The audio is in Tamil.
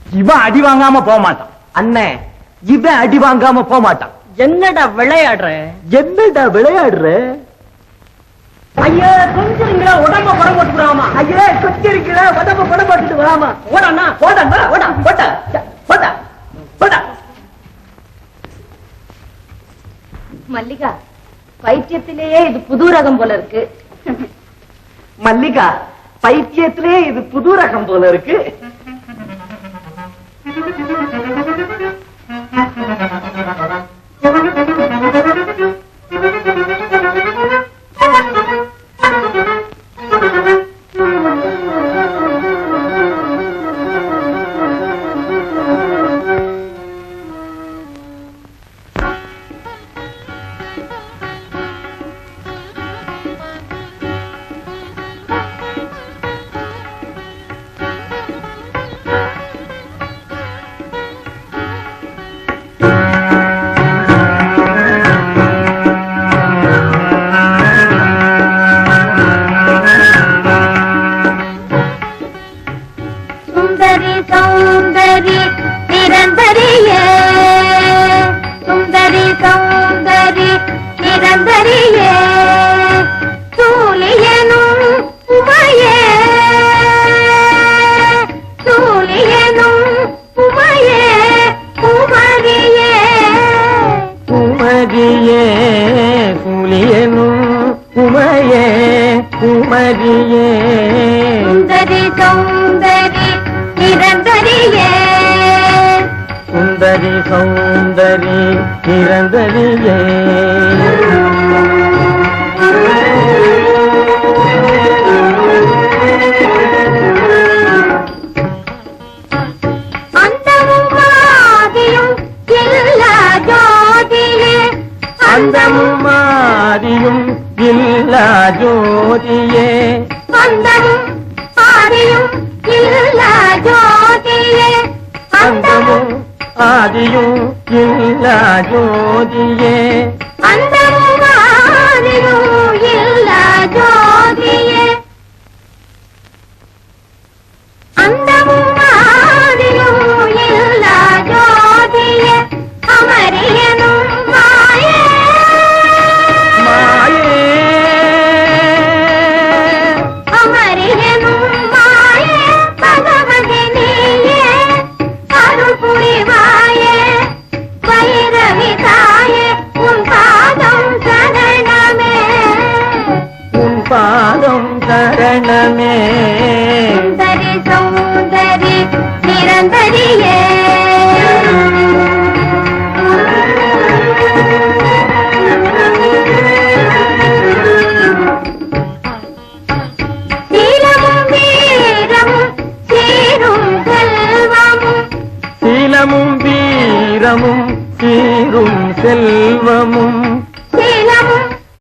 இவன் அடி வாங்காம போக மாட்டான். அண்ணே, இவன் அடி வாங்காம போக மாட்டான். என்னடா விளையாடுற? என்னடா விளையாடுற? ஐயா கொஞ்சம் உடம்ப படம் போட்டு விடாமா? ஐயா கொஞ்சம் இருக்கிற உடம்ப படம் போட்டுட்டு வராமா? ஓடா ஓடா ஓடா போட்டா போட்டா போட்டா. மல்லிகா, பைத்தியத்திலேயே இது புது ரகம் போல இருக்கு. மல்லிகா, பைத்தியத்திலே இது புது ரகம் போல இருக்கு. சுந்தரி சௌந்தரி நிரந்தரியே அந்தமும் மாதியும் இல்லா ஜோதியே அந்தமும் ஆதியும் இல்லா ஜோதியே அந்தமும் ஆதியும் இல்லா ஜோதியே அந்தமும் ஆதியும் இல்லா ஜோதியே அந்தமும் ஆதியும் இல்லா ஜோதியே அமரியனும் மாயே மாயே அமரியனும் மாயே பகவதி நீயே அருள் புரிவாயே வைரவி தாயே உன் பாதம் சரணமே உன் பாதம் சரணமே சுந்தரி சௌந்தரி நிரந்தரியே சீலமும் வீரமும் சீரும் செல்வமும்